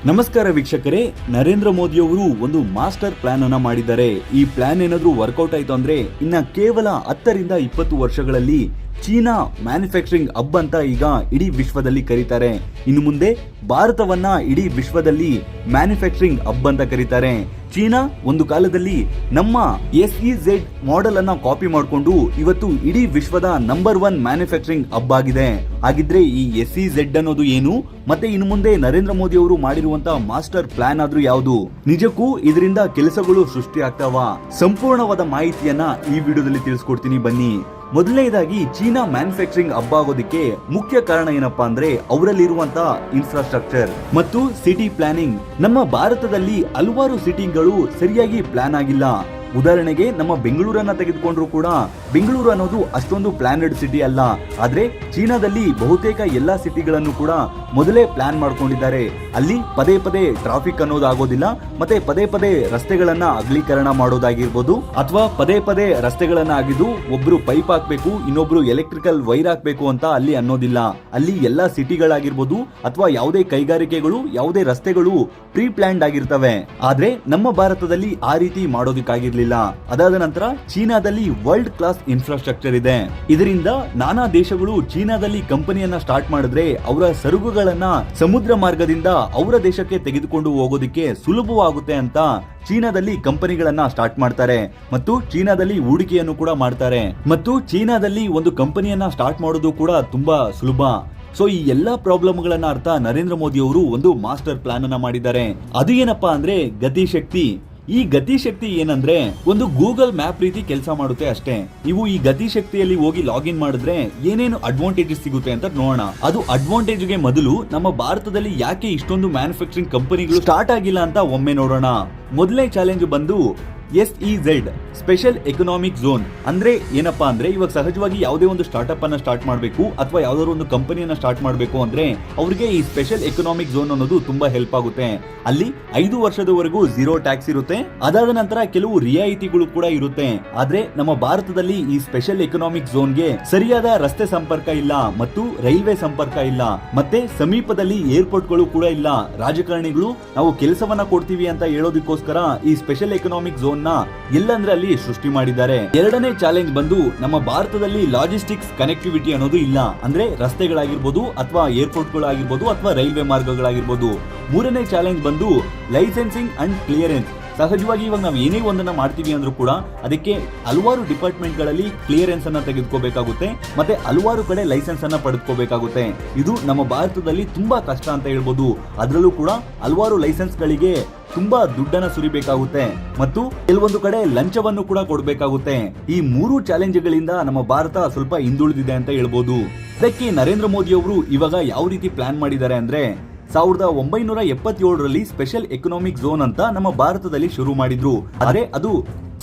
ನಮಸ್ಕಾರ ವೀಕ್ಷಕರೇ, ನರೇಂದ್ರ ಮೋದಿ ಅವರು ಒಂದು ಮಾಸ್ಟರ್ ಪ್ಲಾನ್ ಅನ್ನ ಮಾಡಿದ್ದಾರೆ. ಈ ಪ್ಲಾನ್ ಏನಾದ್ರೂ ವರ್ಕೌಟ್ ಆಯ್ತು ಅಂದ್ರೆ ಇನ್ನ ಕೇವಲ 10 ರಿಂದ 20 ವರ್ಷಗಳಲ್ಲಿ ಚೀನಾ ಮ್ಯಾನುಫ್ಯಾಕ್ಚರಿಂಗ್ ಹಬ್ ಅಂತ ಈಗ ಇಡೀ ವಿಶ್ವದಲ್ಲಿ ಕರೀತಾರೆ. ಇನ್ನು ಮುಂದೆ ಭಾರತವನ್ನ ಇಡೀ ವಿಶ್ವದಲ್ಲಿ ಮ್ಯಾನುಫ್ಯಾಕ್ಚರಿಂಗ್ ಹಬ್ ಅಂತ ಕರೀತಾರೆ. ಚೀನಾ ಒಂದು ಕಾಲದಲ್ಲಿ ನಮ್ಮ SEZ ಮಾಡೆಲ್ ಅನ್ನ ಕಾಪಿ ಮಾಡಿಕೊಂಡು ಇವತ್ತು ಇಡೀ ವಿಶ್ವದ ನಂಬರ್ 1 ಮ್ಯಾನುಫ್ಯಾಕ್ಚರಿಂಗ್ ಹಬ್ ಆಗಿದೆ. ಹಾಗಿದ್ರೆ ಈ SEZ ಅನ್ನೋದು ಏನು, ಮತ್ತೆ ಇನ್ನು ಮುಂದೆ ನರೇಂದ್ರ ಮೋದಿ ಅವರು ಮಾಡಿರುವಂತಹ ಮಾಸ್ಟರ್ ಪ್ಲಾನ್ ಆದ್ರೂ ಯಾವುದು, ನಿಜಕ್ಕೂ ಇದರಿಂದ ಕೆಲಸಗಳು ಸೃಷ್ಟಿ ಆಗ್ತಾವ? ಸಂಪೂರ್ಣವಾದ ಮಾಹಿತಿಯನ್ನ ಈ ವಿಡಿಯೋದಲ್ಲಿ ತಿಳಿಸ್ಕೊಡ್ತೀನಿ ಬನ್ನಿ. ಮೊದಲನೇದಾಗಿ ಚೀನಾ ಮ್ಯಾನುಫ್ಯಾಕ್ಚರಿಂಗ್ ಹಬ್ ಆಗೋದಕ್ಕೆ ಮುಖ್ಯ ಕಾರಣ ಏನಪ್ಪಾ ಅಂದ್ರೆ ಅವರಲ್ಲಿರುವಂತಹ ಇನ್ಫ್ರಾಸ್ಟ್ರಕ್ಚರ್ ಮತ್ತು ಸಿಟಿ ಪ್ಲಾನಿಂಗ್. ನಮ್ಮ ಭಾರತದಲ್ಲಿ ಹಲವಾರು ಸಿಟಿಗಳು ಸರಿಯಾಗಿ ಪ್ಲಾನ್ ಆಗಿಲ್ಲ. ಉದಾಹರಣೆಗೆ ನಮ್ಮ ಬೆಂಗಳೂರನ್ನ ತೆಗೆದುಕೊಂಡ್ರು ಕೂಡ ಬೆಂಗಳೂರು ಅನ್ನೋದು ಅಷ್ಟೊಂದು ಪ್ಲಾನೆಡ್ ಸಿಟಿ ಅಲ್ಲ. ಆದ್ರೆ ಚೀನಾದಲ್ಲಿ ಬಹುತೇಕ ಎಲ್ಲಾ ಸಿಟಿಗಳನ್ನು ಕೂಡ ಮೊದಲೇ ಪ್ಲಾನ್ ಮಾಡ್ಕೊಂಡಿದ್ದಾರೆ. ಅಲ್ಲಿ ಪದೇ ಪದೇ ಟ್ರಾಫಿಕ್ ಅನ್ನೋದು ಆಗೋದಿಲ್ಲ, ಮತ್ತೆ ಪದೇ ಪದೇ ರಸ್ತೆಗಳನ್ನ ಅಗಲೀಕರಣ ಮಾಡೋದಾಗಿರ್ಬೋದು, ಅಥವಾ ಪದೇ ಪದೇ ರಸ್ತೆಗಳನ್ನ ಆಗಿದ್ದು ಒಬ್ರು ಪೈಪ್ ಹಾಕ್ಬೇಕು, ಇನ್ನೊಬ್ರು ಎಲೆಕ್ಟ್ರಿಕಲ್ ವೈರ್ ಹಾಕ್ಬೇಕು ಅಂತ ಅಲ್ಲಿ ಅನ್ನೋದಿಲ್ಲ. ಅಲ್ಲಿ ಎಲ್ಲಾ ಸಿಟಿಗಳಾಗಿರ್ಬೋದು ಅಥವಾ ಯಾವುದೇ ಕೈಗಾರಿಕೆಗಳು, ಯಾವುದೇ ರಸ್ತೆಗಳು ಪ್ರೀ ಪ್ಲಾನ್ಡ್ ಆಗಿರ್ತವೆ. ಆದ್ರೆ ನಮ್ಮ ಭಾರತದಲ್ಲಿ ಆ ರೀತಿ ಮಾಡೋದಕ್ಕಾಗಿರ್ಲಿಲ್ಲ. ಅದಾದ ನಂತರ ಚೀನಾದಲ್ಲಿ ವರ್ಲ್ಡ್ ಕ್ಲಾಸ್ ಇನ್ಫ್ರಾಸ್ಟ್ರಕ್ಚರ್ ಇದೆ. ಇದರಿಂದ ನಾನಾ ದೇಶಗಳು ಚೀನಾದಲ್ಲಿ ಕಂಪನಿಯನ್ನ ಸ್ಟಾರ್ಟ್ ಮಾಡಿದ್ರೆ ಅವರ ಸರಕುಗಳನ್ನ ಸಮುದ್ರ ಮಾರ್ಗದಿಂದ ಅವರ ದೇಶಕ್ಕೆ ತೆಗೆದುಕೊಂಡು ಹೋಗೋದಕ್ಕೆ ಸುಲಭವಾಗುತ್ತೆ ಅಂತ ಚೀನಾದಲ್ಲಿ ಕಂಪನಿಗಳನ್ನ ಸ್ಟಾರ್ಟ್ ಮಾಡ್ತಾರೆ ಮತ್ತು ಚೀನಾದಲ್ಲಿ ಹೂಡಿಕೆಯನ್ನು ಕೂಡ ಮಾಡ್ತಾರೆ. ಮತ್ತು ಚೀನಾದಲ್ಲಿ ಒಂದು ಕಂಪನಿಯನ್ನ ಸ್ಟಾರ್ಟ್ ಮಾಡೋದು ಕೂಡ ತುಂಬಾ ಸುಲಭ. ಸೊ ಈ ಎಲ್ಲಾ ಪ್ರಾಬ್ಲಮ್ಗಳನ್ನ ಅರ್ಥ ನರೇಂದ್ರ ಮೋದಿ ಅವರು ಒಂದು ಮಾಸ್ಟರ್ ಪ್ಲಾನ್ ಅನ್ನ ಮಾಡಿದ್ದಾರೆ. ಅದು ಏನಪ್ಪಾ ಅಂದ್ರೆ ಗತಿಶಕ್ತಿ. ಈ ಗತಿಶಕ್ತಿ ಏನಂದ್ರೆ ಒಂದು ಗೂಗಲ್ ಮ್ಯಾಪ್ ರೀತಿ ಕೆಲಸ ಮಾಡುತ್ತೆ ಅಷ್ಟೇ. ನೀವು ಈ ಗತಿಶಕ್ತಿಯಲ್ಲಿ ಹೋಗಿ ಲಾಗಿನ್ ಮಾಡಿದ್ರೆ ಏನೇನು ಅಡ್ವಾಂಟೇಜಸ್ ಸಿಗುತ್ತೆ ಅಂತ ನೋಡೋಣ. ಅದು ಅಡ್ವಾಂಟೇಜ್ ಗೆ ಮೊದಲು ನಮ್ಮ ಭಾರತದಲ್ಲಿ ಯಾಕೆ ಇಷ್ಟೊಂದು ಮ್ಯಾನುಫ್ಯಾಕ್ಚರಿಂಗ್ ಕಂಪನಿಗಳು ಸ್ಟಾರ್ಟ್ ಆಗಿಲ್ಲ ಅಂತ ಒಮ್ಮೆ ನೋಡೋಣ. ಮೊದಲನೇ ಚಾಲೆಂಜ್ ಬಂದು SEZ ಸ್ಪೆಷಲ್ ಎಕನಾಮಿಕ್ ಝೋನ್. ಅಂದ್ರೆ ಏನಪ್ಪಾ ಅಂದ್ರೆ ಇವಾಗ ಸಹಜವಾಗಿ ಯಾವುದೇ ಒಂದು ಸ್ಟಾರ್ಟ್ಅಪ್ ಅನ್ನ ಸ್ಟಾರ್ಟ್ ಮಾಡಬೇಕು ಅಥವಾ ಯಾವ್ದಾದ್ರು ಒಂದು ಕಂಪನಿಯನ್ನ ಸ್ಟಾರ್ಟ್ ಮಾಡಬೇಕು ಅಂದ್ರೆ ಅವ್ರಿಗೆ ಈ ಸ್ಪೆಷಲ್ ಎಕನಾಮಿಕ್ ಝೋನ್ ಅನ್ನೋದು ತುಂಬಾ ಹೆಲ್ಪ್ ಆಗುತ್ತೆ. ಅಲ್ಲಿ 5 ವರ್ಷದವರೆಗೂ 0 ಟ್ಯಾಕ್ಸ್ ಇರುತ್ತೆ. ಅದಾದ ನಂತರ ಕೆಲವು ರಿಯಾಯಿತಿಗಳು ಕೂಡ ಇರುತ್ತೆ. ಆದ್ರೆ ನಮ್ಮ ಭಾರತದಲ್ಲಿ ಈ ಸ್ಪೆಷಲ್ ಎಕನಾಮಿಕ್ ಝೋನ್ಗೆ ಸರಿಯಾದ ರಸ್ತೆ ಸಂಪರ್ಕ ಇಲ್ಲ ಮತ್ತು ರೈಲ್ವೆ ಸಂಪರ್ಕ ಇಲ್ಲ, ಮತ್ತೆ ಸಮೀಪದಲ್ಲಿ ಏರ್ಪೋರ್ಟ್ಗಳು ಕೂಡ ಇಲ್ಲ. ರಾಜಕಾರಣಿಗಳು ನಾವು ಕೆಲಸವನ್ನ ಕೊಡ್ತೀವಿ ಅಂತ ಹೇಳೋದಕ್ಕೋಸ್ಕರ ಈ ಸ್ಪೆಷಲ್ ಎಕನಾಮಿಕ್ ಝೋನ್ ಎಲ್ಲಂದ್ರೆ ಅಲ್ಲಿ ಸೃಷ್ಟಿ ಮಾಡಿದ್ದಾರೆ. ಎರಡನೇ ಚಾಲೆಂಜ್ ಬಂದು ನಮ್ಮ ಭಾರತದಲ್ಲಿ ಲಾಜಿಸ್ಟಿಕ್ಸ್ ಕನೆಕ್ಟಿವಿಟಿ ಅನ್ನೋದು ಇಲ್ಲ. ಅಂದ್ರೆ ರಸ್ತೆಗಳಾಗಿರ್ಬೋದು ಅಥವಾ ಏರ್ಪೋರ್ಟ್ಗಳಾಗಿರ್ಬೋದು ಅಥವಾ ರೈಲ್ವೆ ಮಾರ್ಗಗಳಾಗಿರ್ಬೋದು. ಮೂರನೇ ಚಾಲೆಂಜ್ ಬಂದು ಲೈಸೆನ್ಸಿಂಗ್ ಅಂಡ್ ಕ್ಲಿಯರೆನ್ಸ್. ಸಹಜವಾಗಿ ಇವಾಗ ನಾವು ಏನೇ ಒಂದನ್ನ ಮಾಡ್ತೀವಿ ಅಂದ್ರೂ ಕೂಡ ಅದಕ್ಕೆ ಹಲವಾರು ಡಿಪಾರ್ಟ್ಮೆಂಟ್ ಗಳಲ್ಲಿ ಕ್ಲಿಯರೆನ್ಸ್ ಅನ್ನ ತೆಗೆದುಕೋಬೇಕಾಗುತ್ತೆ, ಮತ್ತೆ ಹಲವಾರು ಕಡೆ ಲೈಸೆನ್ಸ್ ಅನ್ನ ಪಡೆದುಕೋಬೇಕಾಗುತ್ತೆ. ಇದು ನಮ್ಮ ಭಾರತದಲ್ಲಿ ತುಂಬಾ ಕಷ್ಟ ಅಂತ ಹೇಳ್ಬೋದು. ಅದರಲ್ಲೂ ಕೂಡ ಹಲವಾರು ಲೈಸೆನ್ಸ್ ಗಳಿಗೆ ತುಂಬಾ ದುಡ್ಡನ್ನ ಸುರಿಬೇಕಾಗುತ್ತೆ ಮತ್ತು ಕೆಲವೊಂದು ಕಡೆ ಲಂಚವನ್ನು ಕೂಡ ಕೊಡಬೇಕಾಗುತ್ತೆ. ಈ 3 ಚಾಲೆಂಜ್ಗಳಿಂದ ನಮ್ಮ ಭಾರತ ಸ್ವಲ್ಪ ಹಿಂದುಳಿದಿದೆ ಅಂತ ಹೇಳ್ಬೋದು. ಅದಕ್ಕೆ ನರೇಂದ್ರ ಮೋದಿ ಅವರು ಇವಾಗ ಯಾವ ರೀತಿ ಪ್ಲಾನ್ ಮಾಡಿದ್ದಾರೆ ಅಂದ್ರೆ 1977ರಲ್ಲಿ ಸ್ಪೆಷಲ್ ಎಕನಾಮಿಕ್ ಝೋನ್ ಅಂತ ನಮ್ಮ ಭಾರತದಲ್ಲಿ ಶುರು ಮಾಡಿದ್ರು. ಆದ್ರೆ ಅದು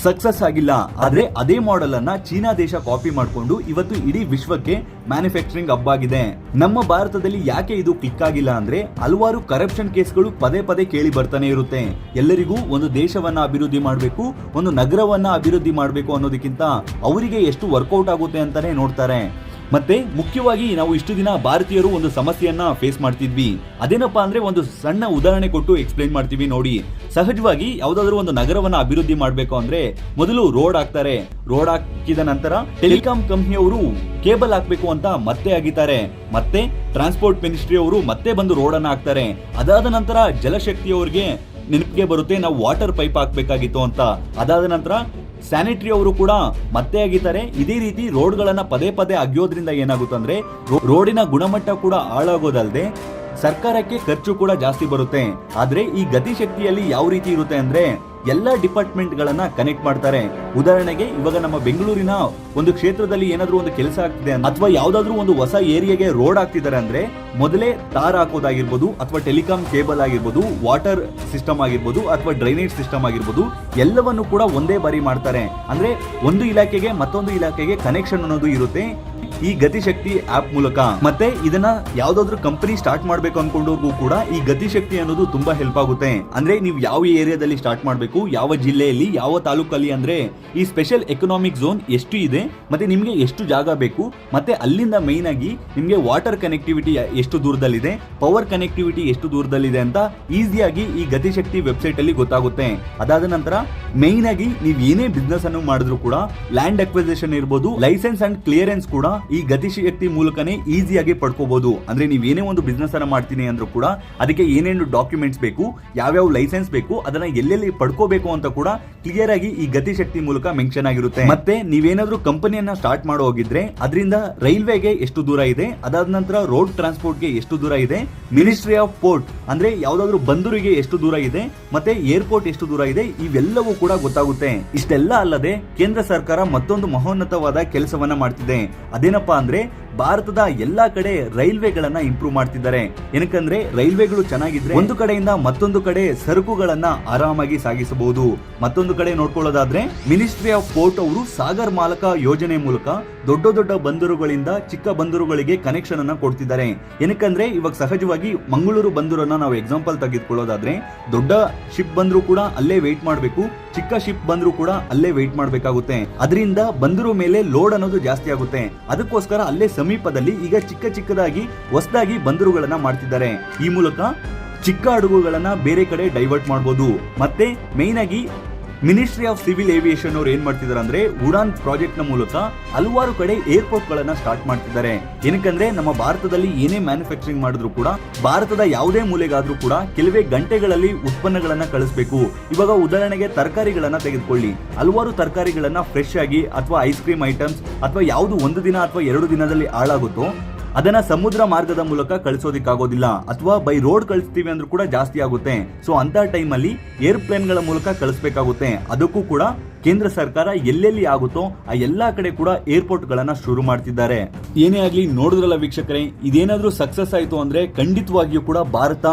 ಸಕ್ಸಸ್ ಆಗಿಲ್ಲ. ಆದ್ರೆ ಅದೇ ಮಾಡೆಲ್ ಅನ್ನ ಚೀನಾ ದೇಶ ಕಾಪಿ ಮಾಡಿಕೊಂಡು ಇವತ್ತು ಇಡೀ ವಿಶ್ವಕ್ಕೆ ಮ್ಯಾನುಫ್ಯಾಕ್ಚರಿಂಗ್ ಹಬ್ ಆಗಿದೆ. ನಮ್ಮ ಭಾರತದಲ್ಲಿ ಯಾಕೆ ಇದು ಕ್ಲಿಕ್ ಆಗಿಲ್ಲ ಅಂದ್ರೆ ಹಲವಾರು ಕರಪ್ಷನ್ ಕೇಸ್ಗಳು ಪದೇ ಪದೇ ಕೇಳಿ ಬರ್ತಾನೆ ಇರುತ್ತೆ. ಎಲ್ಲರಿಗೂ ಒಂದು ದೇಶವನ್ನ ಅಭಿವೃದ್ಧಿ ಮಾಡಬೇಕು, ಒಂದು ನಗರವನ್ನ ಅಭಿವೃದ್ಧಿ ಮಾಡಬೇಕು ಅನ್ನೋದಕ್ಕಿಂತ ಅವರಿಗೆ ಎಷ್ಟು ವರ್ಕೌಟ್ ಆಗುತ್ತೆ ಅಂತಾನೆ ನೋಡ್ತಾರೆ. ಮತ್ತೆ ಮುಖ್ಯವಾಗಿ ನಾವು ಇಷ್ಟು ದಿನ ಭಾರತೀಯರು ಒಂದು ಸಮಸ್ಯೆಯನ್ನ ಫೇಸ್ ಮಾಡ್ತಿದ್ವಿ. ಅದೇನಪ್ಪಾ ಅಂದ್ರೆ ಒಂದು ಸಣ್ಣ ಉದಾಹರಣೆ ಕೊಟ್ಟು ಎಕ್ಸ್ಪ್ಲೈನ್ ಮಾಡ್ತೀವಿ ನೋಡಿ. ಸಹಜವಾಗಿ ಯಾವ್ದಾದ್ರು ಒಂದು ನಗರವನ್ನ ಅಭಿವೃದ್ಧಿ ಮಾಡ್ಬೇಕು ಅಂದ್ರೆ ಮೊದಲು ರೋಡ್ ಹಾಕ್ತಾರೆ. ರೋಡ್ ಹಾಕಿದ ನಂತರ ಟೆಲಿಕಾಂ ಕಂಪನಿಯವರು ಕೇಬಲ್ ಹಾಕ್ಬೇಕು ಅಂತ ಮತ್ತೆ ಆಗಿದ್ದಾರೆ. ಮತ್ತೆ ಟ್ರಾನ್ಸ್ಪೋರ್ಟ್ ಮಿನಿಸ್ಟ್ರಿ ಅವರು ಮತ್ತೆ ಬಂದು ರೋಡ್ ಅನ್ನ ಹಾಕ್ತಾರೆ. ಅದಾದ ನಂತರ ಜಲಶಕ್ತಿಯವರಿಗೆ ನೆನಪಿಗೆ ಬರುತ್ತೆ ನಾವು ವಾಟರ್ ಪೈಪ್ ಹಾಕ್ಬೇಕಾಗಿತ್ತು ಅಂತ. ಅದಾದ ನಂತರ ಸ್ಯಾನಿಟರಿ ಅವರು ಕೂಡ ಮತ್ತೆ ಆಗಿದ್ದಾರೆ. ಇದೇ ರೀತಿ ರೋಡ್ಗಳನ್ನ ಪದೇ ಪದೇ ಅಗಿಯೋದ್ರಿಂದ ಏನಾಗುತ್ತಂದ್ರೆ ರೋಡಿನ ಗುಣಮಟ್ಟ ಕೂಡ ಹಾಳಾಗೋದಲ್ಲದೆ ಸರ್ಕಾರಕ್ಕೆ ಖರ್ಚು ಕೂಡ ಜಾಸ್ತಿ ಬರುತ್ತೆ. ಆದ್ರೆ ಈ ಗತಿಶಕ್ತಿಯಲ್ಲಿ ಯಾವ ರೀತಿ ಇರುತ್ತೆ ಅಂದ್ರೆ ಎಲ್ಲಾ ಡಿಪಾರ್ಟ್ಮೆಂಟ್ ಗಳನ್ನ ಕನೆಕ್ಟ್ ಮಾಡ್ತಾರೆ. ಉದಾಹರಣೆಗೆ ಇವಾಗ ನಮ್ಮ ಬೆಂಗಳೂರಿನ ಒಂದು ಕ್ಷೇತ್ರದಲ್ಲಿ ಏನಾದ್ರೂ ಒಂದು ಕೆಲಸ ಆಗ್ತಿದೆ ಅಥವಾ ಯಾವ್ದಾದ್ರು ಒಂದು ಹೊಸ ಏರಿಯಾಗೆ ರೋಡ್ ಆಗ್ತಿದ್ದಾರೆ ಅಂದ್ರೆ ಮೊದಲೇ ತಾರ್ ಹಾಕೋದಾಗಿರ್ಬೋದು ಅಥವಾ ಟೆಲಿಕಾಂ ಕೇಬಲ್ ಆಗಿರ್ಬೋದು, ವಾಟರ್ ಸಿಸ್ಟಮ್ ಆಗಿರ್ಬೋದು ಅಥವಾ ಡ್ರೈನೇಜ್ ಸಿಸ್ಟಮ್ ಆಗಿರ್ಬೋದು, ಎಲ್ಲವನ್ನು ಕೂಡ ಒಂದೇ ಬಾರಿ ಮಾಡ್ತಾರೆ. ಅಂದ್ರೆ ಒಂದು ಇಲಾಖೆಗೆ ಮತ್ತೊಂದು ಇಲಾಖೆಗೆ ಕನೆಕ್ಷನ್ ಅನ್ನೋದು ಇರುತ್ತೆ. ಈ ಗತಿಶಕ್ತಿ ಆಪ್ ಮೂಲಕ. ಮತ್ತೆ ಇದನ್ನ ಯಾವ್ದಾದ್ರು ಕಂಪನಿ ಸ್ಟಾರ್ಟ್ ಮಾಡ್ಬೇಕು ಅನ್ಕೊಂಡವ್ರಿಗೂ ಕೂಡ ಈ ಗತಿಶಕ್ತಿ ಅನ್ನೋದು ತುಂಬಾ ಹೆಲ್ಪ್ ಆಗುತ್ತೆ. ಅಂದ್ರೆ ನೀವು ಯಾವ ಏರಿಯಾದಲ್ಲಿ ಸ್ಟಾರ್ಟ್ ಮಾಡ್ಬೇಕು, ಯಾವ ಜಿಲ್ಲೆಯಲ್ಲಿ, ಯಾವ ತಾಲೂಕಲ್ಲಿ, ಅಂದ್ರೆ ಈ ಸ್ಪೆಷಲ್ ಎಕನಾಮಿಕ್ ಝೋನ್ ಎಷ್ಟು ಇದೆ, ಮತ್ತೆ ನಿಮ್ಗೆ ಎಷ್ಟು ಜಾಗ ಬೇಕು, ಮತ್ತೆ ಅಲ್ಲಿಂದ ಮೈನ್ ಆಗಿ ನಿಮ್ಗೆ ವಾಟರ್ ಕನೆಕ್ಟಿವಿಟಿ ಎಷ್ಟು ದೂರದಲ್ಲಿದೆ, ಪವರ್ ಕನೆಕ್ಟಿವಿಟಿ ಎಷ್ಟು ದೂರದಲ್ಲಿದೆ ಅಂತ ಈಸಿಯಾಗಿ ಈ ಗತಿಶಕ್ತಿ ವೆಬ್ಸೈಟ್ ಅಲ್ಲಿ ಗೊತ್ತಾಗುತ್ತೆ. ಅದಾದ ನಂತರ ಮೈನ್ ಆಗಿ ನೀವು ಏನೇ ಬಿಸ್ನೆಸ್ ಅನ್ನು ಮಾಡಿದ್ರು ಕೂಡ ಲ್ಯಾಂಡ್ ಅಕ್ವಿಸಿಷನ್ ಇರಬಹುದು, ಲೈಸೆನ್ಸ್ ಅಂಡ್ ಕ್ಲಿಯರೆನ್ಸ್ ಕೂಡ ಈ ಗತಿಶಕ್ತಿ ಮೂಲಕನೇ ಈಸಿಯಾಗಿ ಪಡ್ಕೋಬಹುದು. ಅಂದ್ರೆ ನೀವು ಏನೇ ಒಂದು ಬಿಸ್ನೆಸ್ ಅನ್ನ ಮಾಡ್ತೀನಿ ಅಂದ್ರೂ ಕೂಡ ಅದಕ್ಕೆ ಏನೇನು ಡಾಕ್ಯುಮೆಂಟ್ಸ್ ಬೇಕು, ಯಾವ್ಯಾವ ಲೈಸೆನ್ಸ್ ಬೇಕು, ಅದನ್ನ ಎಲ್ಲೆಲ್ಲಿ ಪಡ್ಕೋಬೇಕು ಅಂತ ಕೂಡ ಕ್ಲಿಯರ್ ಆಗಿ ಈ ಗತಿಶಕ್ತಿ ಮೂಲಕ ಮೆನ್ಷನ್ ಆಗಿರುತ್ತೆ. ಮತ್ತೆ ನೀವೇನಾದ್ರೂ ಕಂಪನಿಯನ್ನ ಸ್ಟಾರ್ಟ್ ಮಾಡೋ ಹೋಗಿದ್ರೆ ಅದರಿಂದ ರೈಲ್ವೆಗೆ ಎಷ್ಟು ದೂರ ಇದೆ, ಅದಾದ ನಂತರ ರೋಡ್ ಟ್ರಾನ್ಸ್ಪೋರ್ಟ್ ಗೆ ಎಷ್ಟು ದೂರ ಇದೆ, ಮಿನಿಸ್ಟ್ರಿ ಆಫ್ ಪೋರ್ಟ್ ಅಂದ್ರೆ ಯಾವ್ದಾದ್ರು ಬಂದರಿಗೆ ಎಷ್ಟು ದೂರ ಇದೆ, ಮತ್ತೆ ಏರ್ಪೋರ್ಟ್ ಎಷ್ಟು ದೂರ ಇದೆ, ಇವೆಲ್ಲವೂ ಕೂಡ ಗೊತ್ತಾಗುತ್ತೆ. ಇಷ್ಟೆಲ್ಲ ಅಲ್ಲದೆ ಕೇಂದ್ರ ಸರ್ಕಾರ ಮತ್ತೊಂದು ಮಹೋನ್ನತವಾದ ಕೆಲಸವನ್ನ ಮಾಡ್ತಿದೆ. ಅದೇನಪ್ಪಾ ಅಂದ್ರೆ ಭಾರತದ ಎಲ್ಲಾ ಕಡೆ ರೈಲ್ವೆಗಳನ್ನ ಇಂಪ್ರೂವ್ ಮಾಡ್ತಿದ್ದಾರೆ. ಏನಕ್ಕಂದ್ರೆ ರೈಲ್ವೆಗಳು ಚೆನ್ನಾಗಿದ್ರೆ ಒಂದು ಕಡೆಯಿಂದ ಮತ್ತೊಂದು ಕಡೆ ಸರಕುಗಳನ್ನ ಆರಾಮಾಗಿ ಸಾಗಿಸಬಹುದು. ಮತ್ತೊಂದು ಕಡೆ ನೋಡ್ಕೊಳ್ಳೋದಾದ್ರೆ ಮಿನಿಸ್ಟ್ರಿ ಆಫ್ ಪೋರ್ಟ್ ಅವರು ಸಾಗರ್ ಮಾಲಕ ಯೋಜನೆ ಮೂಲಕ ದೊಡ್ಡ ದೊಡ್ಡ ಬಂದರುಗಳಿಂದ ಚಿಕ್ಕ ಬಂದರುಗಳಿಗೆ ಕನೆಕ್ಷನ್ ಅನ್ನ ಕೊಡ್ತಿದ್ದಾರೆ. ಏನಕ್ಕಂದ್ರೆ ಇವಾಗ ಸಹಜವಾಗಿ ಮಂಗಳೂರು ಬಂದರನ್ನ ನಾವು ಎಕ್ಸಾಂಪಲ್ ತೆಗೆದುಕೊಳ್ಳೋದಾದ್ರೆ ದೊಡ್ಡ ಶಿಪ್ ಬಂದ್ರು ಕೂಡ ಅಲ್ಲೇ ವೇಟ್ ಮಾಡಬೇಕು, ಚಿಕ್ಕ ಶಿಪ್ ಬಂದ್ರು ಕೂಡ ಅಲ್ಲೇ ವೇಟ್ ಮಾಡಬೇಕಾಗುತ್ತೆ. ಅದರಿಂದ ಬಂದರು ಮೇಲೆ ಲೋಡ್ ಅನ್ನೋದು ಜಾಸ್ತಿ ಆಗುತ್ತೆ. ಅದಕ್ಕೋಸ್ಕರ ಅಲ್ಲೇ ಸಮೀಪದಲ್ಲಿ ಈಗ ಚಿಕ್ಕದಾಗಿ ಹೊಸದಾಗಿ ಬಂದರುಗಳನ್ನ ಮಾಡ್ತಿದ್ದಾರೆ. ಈ ಮೂಲಕ ಚಿಕ್ಕ ಹಡಗುಗಳನ್ನ ಬೇರೆ ಕಡೆ ಡೈವರ್ಟ್ ಮಾಡಬಹುದು. ಮತ್ತೆ ಮೇನ್ ಆಗಿ ಮಿನಿಸ್ಟ್ರಿ ಆಫ್ ಸಿವಿಲ್ ಏವಿಯೇಷನ್ ಅವ್ರು ಏನ್ ಮಾಡ್ತಿದ್ದಾರೆ ಅಂದ್ರೆ ಉಡಾನ್ ಪ್ರಾಜೆಕ್ಟ್ ನ ಮೂಲಕ ಹಲವಾರು ಕಡೆ ಏರ್ಪೋರ್ಟ್ ಗಳನ್ನ ಸ್ಟಾರ್ಟ್ ಮಾಡ್ತಿದ್ದಾರೆ. ಏನಕ್ಕಂದ್ರೆ ನಮ್ಮ ಭಾರತದಲ್ಲಿ ಏನೇ ಮ್ಯಾನುಫ್ಯಾಕ್ಚರಿಂಗ್ ಮಾಡಿದ್ರು ಕೂಡ ಭಾರತದ ಯಾವುದೇ ಮೂಲೆಗಾದ್ರೂ ಕೂಡ ಕೆಲವೇ ಗಂಟೆಗಳಲ್ಲಿ ಉತ್ಪನ್ನಗಳನ್ನ ಕಳಿಸಬೇಕು. ಇವಾಗ ಉದಾಹರಣೆಗೆ ತರಕಾರಿಗಳನ್ನ ತೆಗೆದುಕೊಳ್ಳಿ, ಹಲವಾರು ತರಕಾರಿಗಳನ್ನ ಫ್ರೆಶ್ ಆಗಿ ಅಥವಾ ಐಸ್ ಕ್ರೀಮ್ ಐಟಮ್ಸ್ ಅಥವಾ ಯಾವುದು ಒಂದು ದಿನ ಅಥವಾ 2 ದಿನದಲ್ಲಿ ಹಾಳಾಗುತ್ತೋ ಅದನ್ನ ಸಮುದ್ರ ಮಾರ್ಗದ ಮೂಲಕ ಕಳಿಸೋದಿಕ್ಕಾಗೋದಿಲ್ಲ, ಅಥವಾ ಬೈ ರೋಡ್ ಕಳಿಸ್ತೀವಿ ಅಂದ್ರೂ ಕೂಡ ಜಾಸ್ತಿ ಆಗುತ್ತೆ. ಸೊ ಅಂತ ಟೈಮಲ್ಲಿ ಏರ್ಪ್ಲೇನ್ ಗಳ ಮೂಲಕ ಕಳಿಸಬೇಕಾಗುತ್ತೆ. ಅದಕ್ಕೂ ಕೂಡ ಕೇಂದ್ರ ಸರ್ಕಾರ ಎಲ್ಲೆಲ್ಲಿ ಆಗುತ್ತೋ ಆ ಎಲ್ಲಾ ಕಡೆ ಕೂಡ ಏರ್ಪೋರ್ಟ್ ಗಳನ್ನ ಶುರು ಮಾಡ್ತಿದ್ದಾರೆ. ಏನೇ ಆಗ್ಲಿ ನೋಡಿದ್ರಲ್ಲ ವೀಕ್ಷಕರೇ, ಇದೇನಾದ್ರೂ ಸಕ್ಸಸ್ ಆಯ್ತು ಅಂದ್ರೆ ಖಂಡಿತವಾಗಿಯೂ ಕೂಡ ಭಾರತ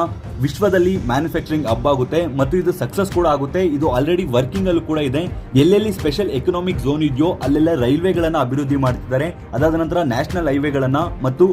ವಿಶ್ವದಲ್ಲಿ ಮ್ಯಾನುಫ್ಯಾಕ್ಚರಿಂಗ್ ಹಬ್ ಆಗುತ್ತೆ ಮತ್ತು ಇದು ಸಕ್ಸಸ್ ಕೂಡ ಆಗುತ್ತೆ. ಇದು ಆಲ್ರೆಡಿ ವರ್ಕಿಂಗ್ ಅಲ್ಲೂ ಕೂಡ ಇದೆ. ಎಲ್ಲೆಲ್ಲಿ ಸ್ಪೆಷಲ್ ಎಕನಾಮಿಕ್ ಝೋನ್ ಇದೆಯೋ ಅಲ್ಲೆಲ್ಲ ರೈಲ್ವೆಗಳನ್ನ ಅಭಿವೃದ್ಧಿ ಮಾಡ್ತಿದ್ದಾರೆ. ಅದಾದ ನಂತರ ನ್ಯಾಷನಲ್ ಹೈವೇಗಳನ್ನ ಮತ್ತು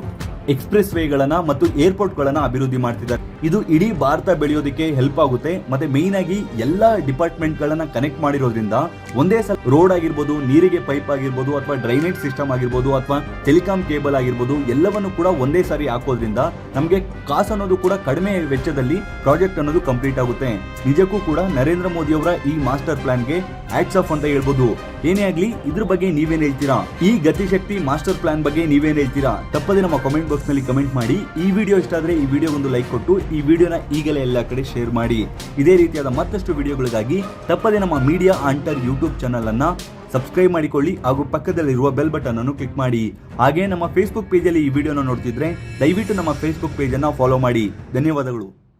ಎಕ್ಸ್ಪ್ರೆಸ್ ವೇಗಳನ್ನ ಮತ್ತು ಏರ್ಪೋರ್ಟ್ ಗಳನ್ನ ಅಭಿವೃದ್ಧಿ ಮಾಡ್ತಿದ್ದಾರೆ. ಇದು ಇಡೀ ಭಾರತ ಬೆಳೆಯೋದಕ್ಕೆ ಹೆಲ್ಪ್ ಆಗುತ್ತೆ. ಮತ್ತೆ ಮೇನ್ ಆಗಿ ಎಲ್ಲಾ ಡಿಪಾರ್ಟ್ಮೆಂಟ್ ಗಳನ್ನ ಕನೆಕ್ಟ್ ಮಾಡಿರೋದ್ರಿಂದ ಒಂದೇ ಸಲ ರೋಡ್ ಆಗಿರ್ಬೋದು, ನೀರಿಗೆ ಪೈಪ್ ಆಗಿರ್ಬೋದು, ಅಥವಾ ಡ್ರೈನೇಜ್ ಸಿಸ್ಟಮ್ ಆಗಿರ್ಬೋದು, ಅಥವಾ ಟೆಲಿಕಾಂ ಕೇಬಲ್ ಆಗಿರ್ಬೋದು, ಎಲ್ಲವನ್ನು ಕೂಡ ಒಂದೇ ಸಾರಿ ಹಾಕೋದ್ರಿಂದ ನಮಗೆ ಕಾಸು ಅನ್ನೋದು ಕೂಡ ಕಡಿಮೆ ವೆಚ್ಚದಲ್ಲಿ ಪ್ರಾಜೆಕ್ಟ್ ಅನ್ನೋದು ಕಂಪ್ಲೀಟ್ ಆಗುತ್ತೆ. ನಿಜಕ್ಕೂ ಕೂಡ ನರೇಂದ್ರ ಮೋದಿ ಅವರ ಈ ಮಾಸ್ಟರ್ ಪ್ಲಾನ್ಗೆ ಹ್ಯಾಟ್ಸ್ ಆಫ್ ಅಂತ ಹೇಳ್ಬೋದು. ಏನೇ ಆಗ್ಲಿ ಇದ್ರ ಬಗ್ಗೆ ನೀವೇನ್ ಹೇಳ್ತೀರಾ? ಈ ಗತಿಶಕ್ತಿ ಮಾಸ್ಟರ್ ಪ್ಲಾನ್ ಬಗ್ಗೆ ನೀವೇನ್ ಹೇಳ್ತೀರಾ? ತಪ್ಪದೆ ನಮ್ಮ ಕಾಮೆಂಟ್ ಬಾಕ್ಸ್ ನಲ್ಲಿ ಕಮೆಂಟ್ ಮಾಡಿ. ಈ ವಿಡಿಯೋ ಇಷ್ಟ ಆದ್ರೆ ಈ ವಿಡಿಯೋ ಒಂದು ಲೈಕ್ ಕೊಟ್ಟು ಈ ವಿಡಿಯೋನ ಈಗಲೇ ಎಲ್ಲ ಕಡೆ ಶೇರ್ ಮಾಡಿ. ಇದೇ ರೀತಿಯಾದ ಮತ್ತಷ್ಟು ವಿಡಿಯೋಗಳಿಗಾಗಿ ತಪ್ಪದೆ ನಮ್ಮ ಮೀಡಿಯಾ ಅಂಟರ್ ಯೂಟ್ಯೂಬ್ ಚಾನಲ್ ಅನ್ನ ಸಬ್ಸ್ಕ್ರೈಬ್ ಮಾಡಿಕೊಳ್ಳಿ ಹಾಗೂ ಪಕ್ಕದಲ್ಲಿರುವ ಬೆಲ್ ಬಟನ್ ಅನ್ನು ಕ್ಲಿಕ್ ಮಾಡಿ. ಹಾಗೆ ನಮ್ಮ ಫೇಸ್ಬುಕ್ ಪೇಜ್ ಅಲ್ಲಿ ಈ ವಿಡಿಯೋನ ನೋಡ್ತಿದ್ರೆ ದಯವಿಟ್ಟು ನಮ್ಮ ಫೇಸ್ಬುಕ್ ಪೇಜ್ ಅನ್ನ ಫಾಲೋ ಮಾಡಿ. ಧನ್ಯವಾದಗಳು.